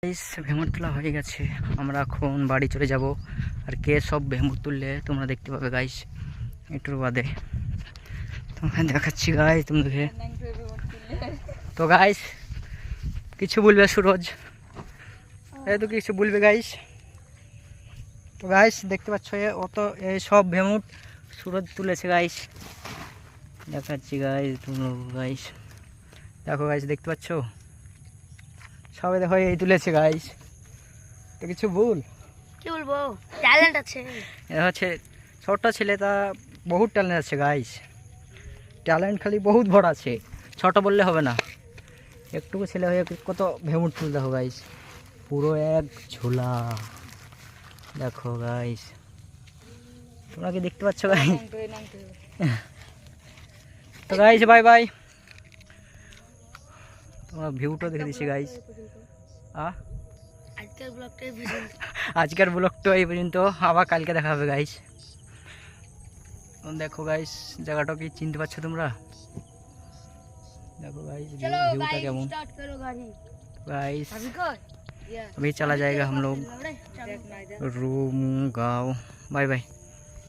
Guys ভেমুর তোলা হয়ে গেছে, আমরা এখন বাড়ি চলে যাব। আর কে সব ভেমুর তুললে তোমরা দেখতে পাবে গাইস একটু বাদে। তোমাকে দেখাচ্ছি গাইস তোমাদেরকে। তো গাইস কিছু বলবে সুরজ? এই তো কিছু বলবে গাইস? তো গাইস দেখতে পাচ্ছ এই সব ভেমুর সুরজ তুলেছে গাইস। দেখাচ্ছি গাইস তোমরা গাইস, দেখো গাইস দেখতে পাচ্ছ সবাই দেখো এই তুলেছে গাইস। তো কিছু ভুল কি বলবো, ট্যালেন্ট আছে। এটা হচ্ছে ছোট ছেলে, তা বহুত ট্যালেন্ট আছে গাইস। ট্যালেন্ট খালি বহুত বড় আছে, ছোট বললে হবে না। একটুকু ছেলে হয়ে কত ভেমুর তুল দেখো গাইস, পুরো এক ঝোলা। দেখো গাইস তোমরা কি দেখতে পাচ্ছ গাইস? তো গাইস বাই বাই, তোমরা ভিউটা দেখে দিচ্ছি গাইস। আজকের ব্লগটা এই পর্যন্ত, আবার কালকে দেখা হবে গাইস। দেখো গাইস জায়গাটা কি চিনতে পারছো তোমরা? देखो गाइस व्यू का केमन गाइस। अभी चला जाएगा हम लोग रूम गाँव। Bye bye.